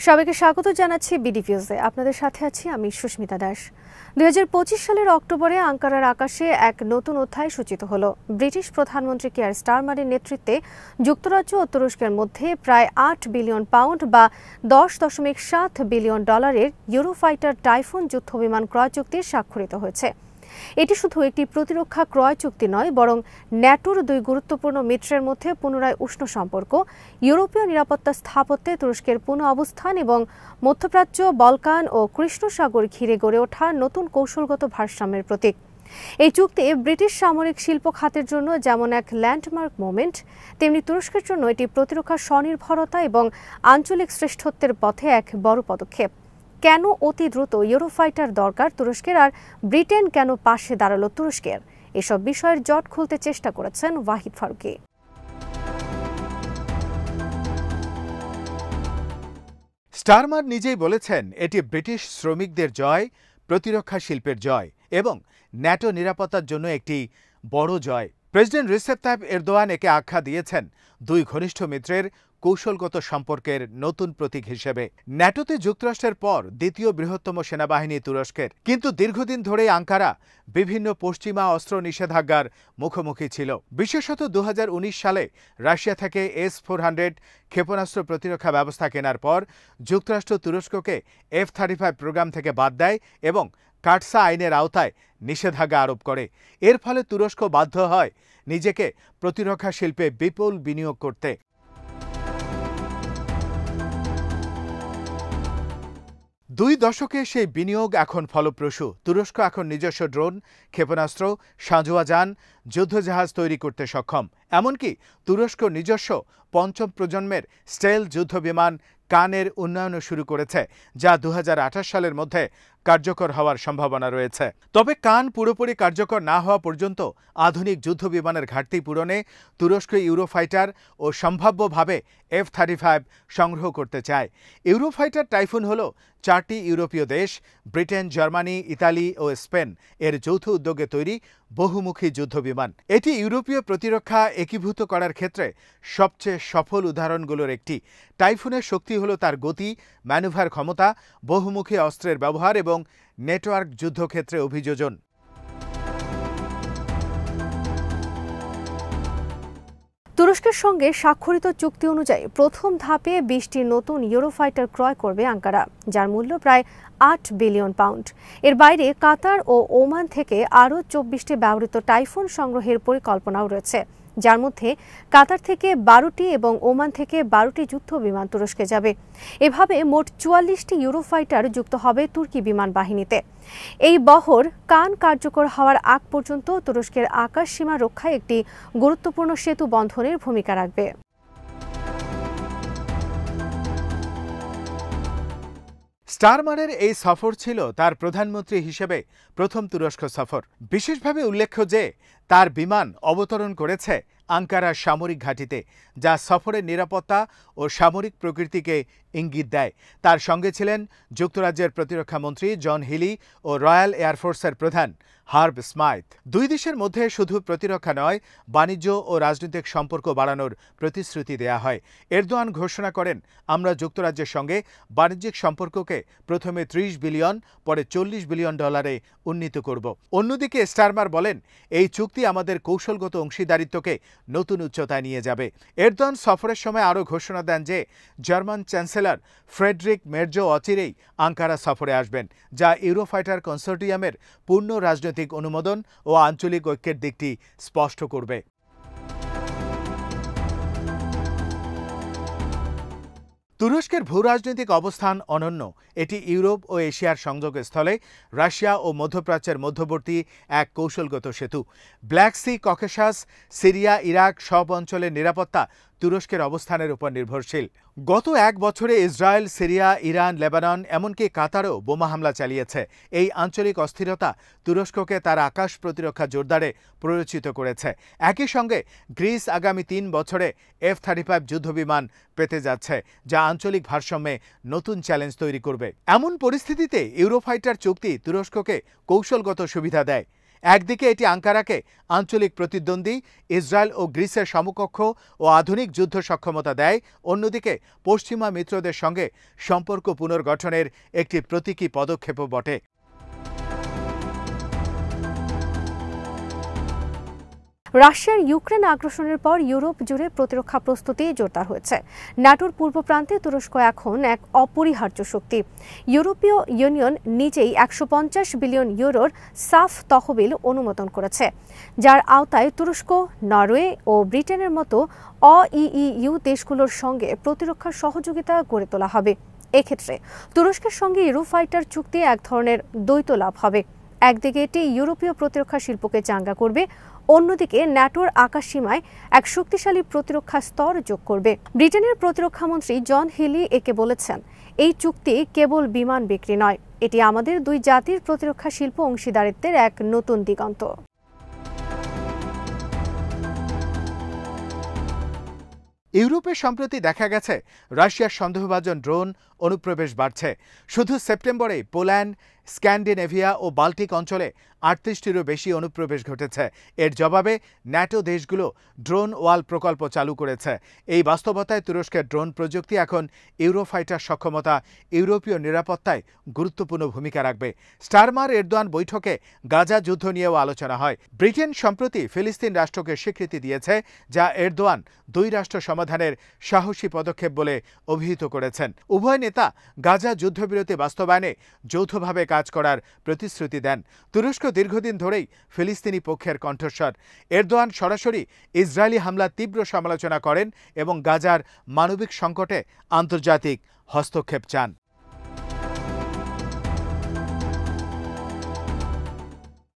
সবাইকে স্বাগত জানাচ্ছি বিডিভিউজে। আপনাদের সাথে আছি আমি সুস্মিতা দাস। 2025 সালের অক্টোবরে আঙ্কারার আকাশে এক নতুন অধ্যায় সূচিত হলো। ব্রিটিশ প্রধানমন্ত্রী কিয়ার স্টারমারের নেতৃত্বে যুক্তরাজ্য ও তুরস্কের মধ্যে প্রায় 8 বিলিয়ন পাউন্ড বা $10.7 বিলিয়ন ইউরোফাইটার টাইফুন যুদ্ধবিমান ক্রয় চুক্তি স্বাক্ষরিত হয়েছে। এটি শুধু একটি প্রতিরক্ষা ক্রয় চুক্তি নয়, বরং ন্যাটোর দুই গুরুত্বপূর্ণ মিত্রের মধ্যে পুনরায় উষ্ণ সম্পর্ক, ইউরোপীয় নিরাপত্তা স্থাপত্যে তুরস্কের পুনঃ অবস্থান এবং মধ্যপ্রাচ্য, বলকান ও কৃষ্ণ সাগর ঘিরে গড়ে ওঠা নতুন কৌশলগত ভারসাম্যের প্রতীক। এই চুক্তি ব্রিটিশ সামরিক শিল্প খাতের জন্য যেমন এক ল্যান্ডমার্ক মোমেন্ট, তেমনি তুরস্কের জন্য এটি প্রতিরক্ষা স্বনির্ভরতা এবং আঞ্চলিক শ্রেষ্ঠত্বের পথে এক বড় পদক্ষেপ। কেন অতি দ্রুত ইউরোফাইটার দরকার তুরস্কের, আর ব্রিটেন কেন পাশে দাঁড়ালো তুরস্কের, এসব বিষয়ের জট খুলতে চেষ্টা করেছেন ওয়াহিদ ফারুকী। স্টারমার নিজেই বলেছেন এটি ব্রিটিশ শ্রমিকদের জয়, প্রতিরক্ষা শিল্পের জয় এবং ন্যাটো নিরাপত্তার জন্য একটি বড় জয়। প্রেসিডেন্ট রিসেপ তাইপ এরদোয়ান একে আখ্যা দিয়েছেন দুই ঘনিষ্ঠ মিত্রের কৌশলগত সম্পর্কের নতুন প্রতীক হিসেবে। ন্যাটোতে যুক্তরাষ্ট্রের পর দ্বিতীয় বৃহত্তম সেনাবাহিনী তুরস্কের, কিন্তু দীর্ঘদিন ধরেই আঙ্কারা বিভিন্ন পশ্চিমা অস্ত্র নিষেধাজ্ঞার মুখোমুখি ছিল। বিশেষত 2019 সালে রাশিয়া থেকে S-400 ক্ষেপণাস্ত্র প্রতিরক্ষা ব্যবস্থা কেনার পর যুক্তরাষ্ট্র তুরস্ককে F-35 প্রোগ্রাম থেকে বাদ দেয় এবং কাটসা আইনের আওতায় নিষেধাজ্ঞা আরোপ করে। এর ফলে তুরস্ক বাধ্য হয় নিজেকে প্রতিরক্ষা শিল্পে বিপুল বিনিয়োগ করতে। দুই দশকে সেই বিনিয়োগ এখন ফলপ্রসূ। তুরস্ক এখন নিজস্ব ড্রোন, ক্ষেপণাস্ত্র, সাঁজোয়া যান, যুদ্ধজাহাজ তৈরি করতে সক্ষম। এমনকি তুরস্ক নিজস্ব পঞ্চম প্রজন্মের স্টেল যুদ্ধবিমান কানের উন্নয়নও শুরু করেছে, যা 2028 সালের মধ্যে কার্যকর হওয়ার সম্ভাবনা রয়েছে। তবে কান পুরোপুরি কার্যকর না হওয়া পর্যন্ত আধুনিক যুদ্ধবিমানের ঘাটতি পূরণে তুরস্ক ইউরোফাইটার ও সম্ভাব্যভাবে F-35 সংগ্রহ করতে চায়। ইউরোফাইটার টাইফুন হল 4টি ইউরোপীয় দেশ, ব্রিটেন, জার্মানি, ইতালি ও স্পেন এর যৌথ উদ্যোগে তৈরি বহুমুখী যুদ্ধবিমান। এটি ইউরোপীয় প্রতিরক্ষা একীভূত করার ক্ষেত্রে সবচেয়ে সফল উদাহরণগুলোর একটি। টাইফুনের শক্তি হল তার গতি, ম্যানুভার ক্ষমতা, বহুমুখী অস্ত্রের ব্যবহার এবং নেটওয়ার্ক যুদ্ধক্ষেত্রে অভিযোজন। তুরস্কের সঙ্গে স্বাক্ষরিত চুক্তি অনুযায়ী প্রথম ধাপে 20টি নতুন ইউরোফাইটার ক্রয় করবে আঙ্কারা, যার মূল্য প্রায় 8 বিলিয়ন পাউন্ড। এর বাইরে কাতার ও ওমান থেকে আরও 24টি ব্যবহৃত টাইফুন সংগ্রহের পরিকল্পনাও রয়েছে, যার মধ্যে কাতার থেকে 12টি এবং ওমান থেকে 12টি যুদ্ধ বিমান তুরস্কে যাবে। এভাবে মোট 44টি ইউরোফাইটার যুক্ত হবে তুর্কি বিমান বাহিনীতে। এই বহর কান কার্যকর হওয়ার আগ পর্যন্ত তুরস্কের আকাশ সীমা রক্ষায় একটি গুরুত্বপূর্ণ সেতু বন্ধনের ভূমিকা রাখবে। স্টারমারের এই সফর ছিল তার প্রধানমন্ত্রী হিসেবে প্রথম তুরস্ক সফর। বিশেষভাবে উল্লেখ্য যে তার বিমান অবতরণ করেছে আঙ্কারার সামরিক ঘাঁটিতে, যা সফরের নিরাপত্তা ও সামরিক প্রকৃতিকে ইঙ্গিত দেয়। তার সঙ্গে ছিলেন যুক্তরাজ্যের প্রতিরক্ষা মন্ত্রী জন হিলি ও রয়্যাল এয়ারফোর্সের প্রধান হার্ব স্মাইথ। দুই দেশের মধ্যে শুধু প্রতিরক্ষা নয়, বাণিজ্য ও রাজনৈতিক সম্পর্ক বাড়ানোর প্রতিশ্রুতি দেয়া হয়। এরদোয়ান ঘোষণা করেন, আমরা যুক্তরাজ্যের সঙ্গে বাণিজ্যিক সম্পর্ককে প্রথমে 30 বিলিয়ন, পরে $40 বিলিয়ন উন্নীত করব। অন্যদিকে স্টারমার বলেন, এই চুক্তি আমাদের কৌশলগত অংশীদারিত্বকে নতুন উচ্চতায় নিয়ে যাবে। এরদোয়ান সফরের সময় আরও ঘোষণা দেন যে জার্মান চ্যান্সেলর ফ্রেডরিক মের্জ অচিরেই আঙ্কারা সফরে আসবেন, যা ইউরোফাইটার কনসোর্টিয়ামের পূর্ণ রাজনৈতিক অনুমোদন ও আঞ্চলিক ঐক্যের দিকটি স্পষ্ট করবে। তুরস্কের ভূরাজনৈতিক অবস্থান অনন্য। এটি ইউরোপ ও এশিয়ার সংযোগস্থলে, রাশিয়া ও মধ্যপ্রাচ্যের মধ্যবর্তী এক কৌশলগত সেতু। Black Sea, Caucasus, Syria, Iraq সব অঞ্চলের নিরাপত্তা তুরস্কের অবস্থানের উপর নির্ভরশীল। গত এক বছরে ইসরায়েল, সিরিয়া, ইরান, লেবানন এমনকি কাতারও বোমা হামলা চালিয়েছে। এই আঞ্চলিক অস্থিরতা তুরস্ককে তার আকাশ প্রতিরক্ষা জোরদারে প্ররোচিত করেছে। একই সঙ্গে গ্রিস আগামী 3 বছরে F-35 যুদ্ধবিমান পেতে যাচ্ছে, যা আঞ্চলিক ভারসাম্যে নতুন চ্যালেঞ্জ তৈরি করবে। এমন পরিস্থিতিতে ইউরোফাইটার চুক্তি তুরস্ককে কৌশলগত সুবিধা দেয়। একদিকে এটি আঙ্কারাকে আঞ্চলিক প্রতিদ্বন্দ্বী ইসরায়েল ও গ্রিসের সমকক্ষ ও আধুনিক যুদ্ধ সক্ষমতা দেয়, অন্যদিকে পশ্চিমা মিত্রদের সঙ্গে সম্পর্ক পুনর্গঠনের একটি প্রতীকী পদক্ষেপও বটে। রাশিয়ার ইউক্রেন আগ্রাসনের পর ইউরোপ জুড়ে প্রতিরক্ষা প্রস্তুতি জোরদার হয়েছে। ন্যাটোর পূর্ব প্রান্তে তুরস্ক এখন এক অপরিহার্য শক্তি। ইউরোপীয় ইউনিয়ন নিজেই ১৫০ বিলিয়ন ইউরোর সাফ তহবিল অনুমোদন করেছে, যার আওতায় তুরস্ক, নরওয়ে ও ব্রিটেনের মতো অ-ইইউ দেশগুলোর সঙ্গে প্রতিরক্ষা সহযোগিতা গড়ে তোলা হবে। এক্ষেত্রে তুরস্কের সঙ্গে ইউরোফাইটার চুক্তি এক ধরনের দ্বৈত লাভ হবে। একদিকে এটি ইউরোপীয় প্রতিরক্ষা শিল্পকে চাঙ্গা করবে, অন্যদিকে ন্যাটোর আকাশসীমায় এক শক্তিশালী প্রতিরক্ষা স্তর যোগ করবে। ব্রিটেনের প্রতিরক্ষামন্ত্রী জন হিলি একে বলেছেন, এই চুক্তি কেবল বিমান বিক্রি নয়, এটি আমাদের দুই জাতির প্রতিরক্ষা শিল্প অংশীদারিত্বের এক নতুন দিগন্ত। ইউরোপে সম্প্রতি দেখা গেছে রাশিয়ার সন্দেহভাজন ড্রোন অনুপ্রবেশ বাড়ছে। শুধু সেপ্টেম্বরে পোল্যান্ড, স্ক্যান্ডিনেভিয়া ও বাল্টিক অঞ্চলে ৩৮টিরও বেশি অনুপ্রবেশ ঘটেছে। এর জবাবে ন্যাটো দেশগুলো ড্রোন ওয়াল প্রকল্প চালু করেছে। এই বাস্তবতায় তুরস্কের ড্রোন প্রযুক্তি এখন ইউরোফাইটার সক্ষমতা ইউরোপীয় নিরাপত্তায় গুরুত্বপূর্ণ ভূমিকা রাখবে। স্টারমার এরদোয়ান বৈঠকে গাজা যুদ্ধ নিয়েও আলোচনা হয়। ব্রিটেন সম্প্রতি ফিলিস্তিন রাষ্ট্রকে স্বীকৃতি দিয়েছে, যা এরদোয়ান দুই রাষ্ট্র সমাধানের সাহসী পদক্ষেপ বলে অভিহিত করেছেন। উভয় নেতা গাজা যুদ্ধবিরতি বাস্তবায়নে যৌথভাবে কাজ করার প্রতিশ্রুতি দেন। তুরস্ক দীর্ঘদিন ধরেই ফিলিস্তিনি পক্ষের কণ্ঠস্বর। এরদোয়ান সরাসরি ইসরায়েলি হামলার তীব্র সমালোচনা করেন এবং গাজার মানবিক সংকটে আন্তর্জাতিক হস্তক্ষেপ চান।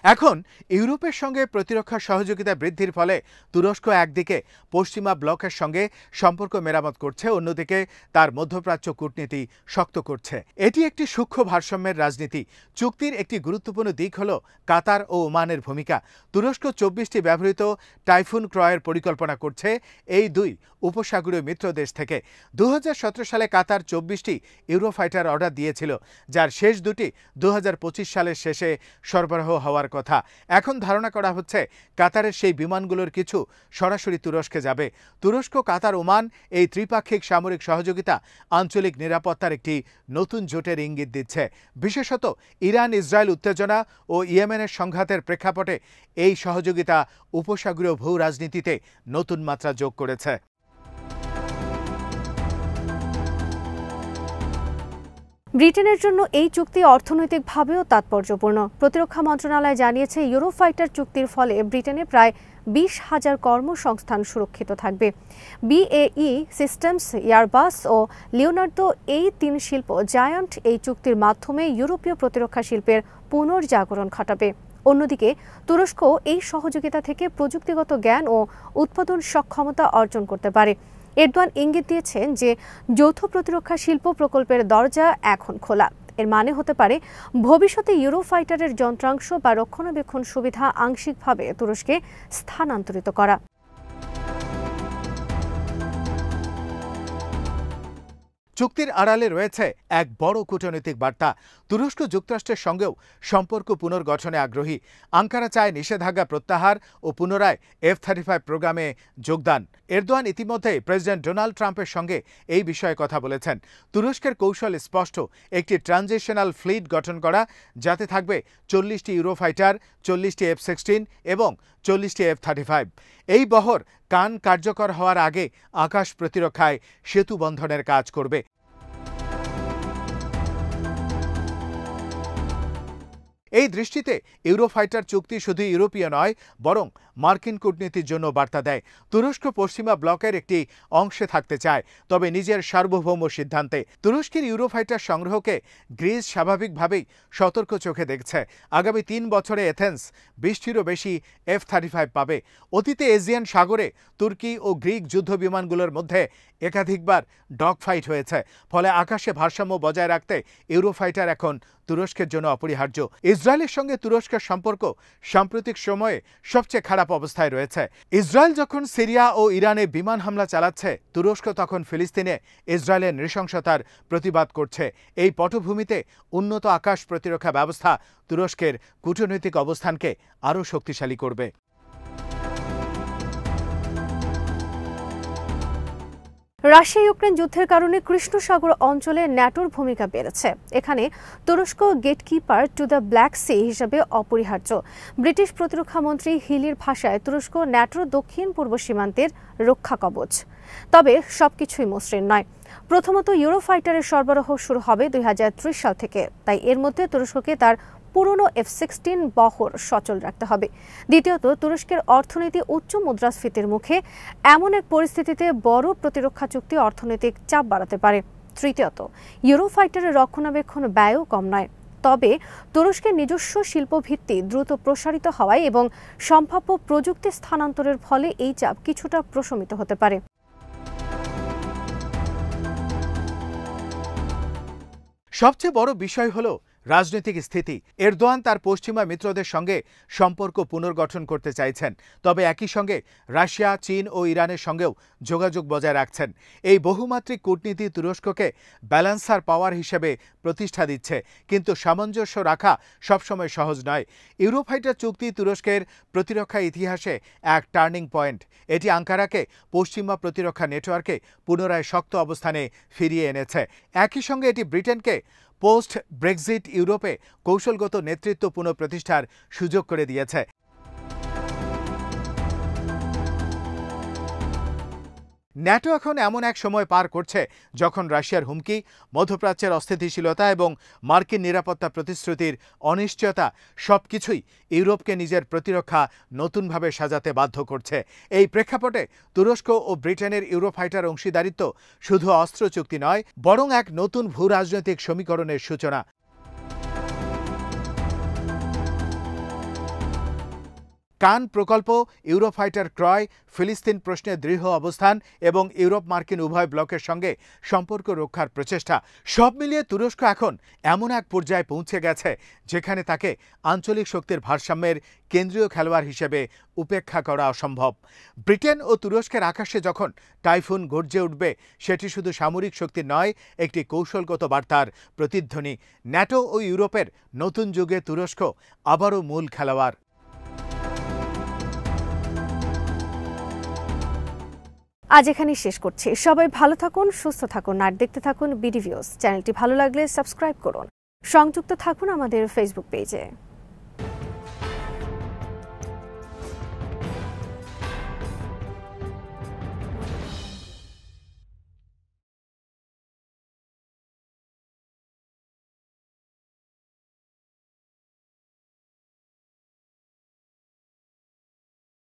এখন ইউরোপের সঙ্গে প্রতিরক্ষা সহযোগিতা বৃদ্ধির ফলে তুরস্ক একদিকে পশ্চিমা ব্লকের সঙ্গে সম্পর্ক মেরামত করছে, অন্যদিকে তার মধ্যপ্রাচ্য কূটনীতি শক্ত করছে। এটি একটি সূক্ষ্ম ভারসাম্যের রাজনীতি। চুক্তির একটি গুরুত্বপূর্ণ দিক হল কাতার ও ওমানের ভূমিকা। তুরস্ক ২৪টি ব্যবহৃত টাইফুন ক্রয়ের পরিকল্পনা করছে এই দুই উপসাগরীয় মিত্র দেশ থেকে। ২০১৭ সালে কাতার ২৪টি ইউরোফাইটার অর্ডার দিয়েছিল, যার শেষ দুটি ২০২৫ সালের শেষে সরবরাহ হওয়ার কথা। এখন ধারণা করা হচ্ছে কাতারের সেই বিমানগুলোর কিছু সরাসরি তুরস্কে যাবে। তুরস্ক, কাতার, ওমান এই ত্রিপাক্ষিক সামরিক সহযোগিতা আঞ্চলিক নিরাপত্তার একটি নতুন জোটের ইঙ্গিত দিচ্ছে। বিশেষত ইরান ইসরায়েল উত্তেজনা ও ইয়েমেনের সংঘাতের প্রেক্ষাপটে এই সহযোগিতা উপসাগরীয় ভূ রাজনীতিতে নতুন মাত্রা যোগ করেছে। ব্রিটেনের জন্য এই চুক্তি অর্থনৈতিকভাবেও তাৎপর্যপূর্ণ। প্রতিরক্ষা মন্ত্রণালয় জানিয়েছে, ইউরোফাইটার চুক্তির ফলে ব্রিটেনে প্রায় ২০,০০০ কর্মসংস্থান সুরক্ষিত থাকবে। BAE সিস্টেমস, এয়ারবাস ও লিওনার্দো এই তিন শিল্প জায়ান্ট এই চুক্তির মাধ্যমে ইউরোপীয় প্রতিরক্ষা শিল্পের পুনর্জাগরণ ঘটাবে। অন্যদিকে তুরস্ক এই সহযোগিতা থেকে প্রযুক্তিগত জ্ঞান ও উৎপাদন সক্ষমতা অর্জন করতে পারে। এরদোয়ান ইঙ্গিত দিয়েছেন যে যৌথ প্রতিরক্ষা শিল্প প্রকল্পের দরজা এখন খোলা। এর মানে হতে পারে ভবিষ্যতে ইউরোফাইটারের যন্ত্রাংশ বা রক্ষণাবেক্ষণ সুবিধা আংশিকভাবে তুরস্কে স্থানান্তরিত করা। চুক্তির আড়ালে রয়েছে এক বড় কূটনৈতিক বার্তা। তুরস্ক যুক্তরাষ্ট্রের সঙ্গেও সম্পর্ক পুনর্গঠনে আগ্রহী। আঙ্কারা চায় নিষেধাজ্ঞা প্রত্যাহার ও পুনরায় F-35 প্রোগ্রামে যোগদান। এরদোয়ান ইতিমধ্যে প্রেসিডেন্ট ডোনাল্ড ট্রাম্পের সঙ্গে এই বিষয়ে কথা বলেছেন। তুরস্কের কৌশল স্পষ্ট, একটি ট্রানজিশনাল ফ্লিট গঠন করা, যাতে থাকবে ৪০টি ইউরোফাইটার, ৪০টি F-16 এবং ৪০টি F-35। এই বহর কান কার্যকর হওয়ার আগে আকাশ প্রতিরক্ষায় সেতু বন্ধনের কাজ করবে। এই দৃষ্টিতে ইউরোফাইটার চুক্তি শুধু ইউরোপীয় নয়, বরং মার্কিন কূটনীতির জন্য বার্তা দেয়। তুরস্ক পশ্চিমা ব্লকের একটি অংশে থাকতে চায়, তবে নিজের সার্বভৌম সিদ্ধান্তে। তুরস্কের ইউরোফাইটার সংগ্রহকে গ্রিস স্বাভাবিকভাবেই সতর্ক চোখে দেখছে। আগামী ৩ বছরে এথেন্স ২০টিরও বেশি F-35 পাবে। অতীতে এজিয়ান সাগরে তুর্কি ও গ্রিক যুদ্ধ বিমানগুলোর মধ্যে একাধিকবার ডগ ফাইট হয়েছে। ফলে আকাশে ভারসাম্য বজায় রাখতে ইউরোফাইটার এখন তুরস্কের জন্য অপরিহার্য। ইসরায়েলের সঙ্গে তুরস্কের সম্পর্ক সাম্প্রতিক সময়ে সবচেয়ে খারাপ অবস্থায় রয়েছে। ইসরায়েল যখন সিরিয়া ও ইরানে বিমান হামলা চালাচ্ছে, তুরস্ক তখন ফিলিস্তিনে ইসরায়েলের নৃশংসতার প্রতিবাদ করছে। এই পটভূমিতে উন্নত আকাশ প্রতিরক্ষা ব্যবস্থা তুরস্কের কূটনৈতিক অবস্থানকে আরও শক্তিশালী করবে। রাশিয়া ইউক্রেন যুদ্ধের কারণে কৃষ্ণ সাগর অঞ্চলে ন্যাটোর ভূমিকা বেড়েছে। এখানে তুরস্ক gatekeeper to the Black Sea হিসেবে অপরিহার্য। ব্রিটিশ প্রতিরক্ষা মন্ত্রী হিলির ভাষায় তুরস্ক ন্যাটোর দক্ষিণ পূর্ব সীমান্তের রক্ষা কবচ। তবে সবকিছুই মসৃণ নয়। প্রথমত, ইউরোফাইটারের সরবরাহ শুরু হবে 2030 সাল থেকে, তাই এর মধ্যে তুরস্ককে তার পুরনো F-16 বহর সচল রাখতে হবে। দ্বিতীয়ত, তুরস্কের অর্থনীতি উচ্চ মুদ্রাস্ফীতির মুখে, এমন এক পরিস্থিতিতে বড় প্রতিরক্ষা চুক্তি অর্থনৈতিক চাপ বাড়াতে পারে। তৃতীয়ত, ইউরোফাইটারের রক্ষণাবেক্ষণ ব্যয়ও কম নয়। তবে তুরস্কের নিজস্ব শিল্পভিত্তি দ্রুত প্রসারিত হওয়ায় এবং সম্ভাব্য প্রযুক্তি স্থানান্তরের ফলে এই চাপ কিছুটা প্রশমিত হতে পারে। সবচেয়ে বড় বিষয় হলো রাজনৈতিক স্থিতি। এরদোয়ান তার পশ্চিমা মিত্রদের সঙ্গে সম্পর্ক পুনর্গঠন করতে চাইছেন, তবে একই সঙ্গে রাশিয়া, চীন ও ইরানের সঙ্গেও যোগাযোগ বজায় রাখছেন। এই বহুমাত্রিক কূটনীতি তুরস্ককে ব্যালেন্সার পাওয়ার হিসেবে প্রতিষ্ঠা দিচ্ছে, কিন্তু সামঞ্জস্য রাখা সবসময় সহজ নয়। ইউরোফাইটার চুক্তি তুরস্কের প্রতিরক্ষা ইতিহাসে এক টার্নিং পয়েন্ট। এটি আঙ্কারাকে পশ্চিমা প্রতিরক্ষা নেটওয়ার্কে পুনরায় শক্ত অবস্থানে ফিরিয়ে এনেছে। একই সঙ্গে এটি ব্রিটেনকে পোস্ট ব্রেক্সিট ইউরোপে কৌশলগত নেতৃত্ব পুনঃপ্রতিষ্ঠার সুযোগ করে দিয়েছে। ন্যাটো এখন এমন এক সময় পার করছে যখন রাশিয়ার হুমকি, মধ্যপ্রাচ্যের অস্থিতিশীলতা এবং মার্কিন নিরাপত্তা প্রতিশ্রুতির অনিশ্চয়তা সবকিছুই ইউরোপকে নিজের প্রতিরক্ষা নতুনভাবে সাজাতে বাধ্য করছে। এই প্রেক্ষাপটে তুরস্ক ও ব্রিটেনের ইউরোফাইটার অংশীদারিত্ব শুধু অস্ত্র চুক্তি নয়, বরং এক নতুন ভূরাজনৈতিক সমীকরণের সূচনা। কান প্রকল্প, ইউরোফাইটার ক্রয়, ফিলিস্তিন প্রশ্নে দৃঢ় অবস্থান এবং ইউরোপ মার্কিন উভয় ব্লকের সঙ্গে সম্পর্ক রক্ষার প্রচেষ্টা, সব মিলিয়ে তুরস্ক এখন এমন এক পর্যায়ে পৌঁছে গেছে যেখানে তাকে আঞ্চলিক শক্তির ভারসাম্যের কেন্দ্রীয় খেলোয়াড় হিসেবে উপেক্ষা করা অসম্ভব। ব্রিটেন ও তুরস্কের আকাশে যখন টাইফুন গর্জে উঠবে, সেটি শুধু সামরিক শক্তি নয়, একটি কৌশলগত বার্তার প্রতিধ্বনি। ন্যাটো ও ইউরোপের নতুন যুগে তুরস্ক আবারও মূল খেলোয়াড়। আজ এখানেই শেষ করছি। সবাই ভালো থাকুন, সুস্থ থাকুন আর দেখতে থাকুন বিডি ভিউজ। চ্যানেলটি ভালো লাগলে সাবস্ক্রাইব করুন। সংযুক্ত থাকুন আমাদের ফেসবুক পেজে।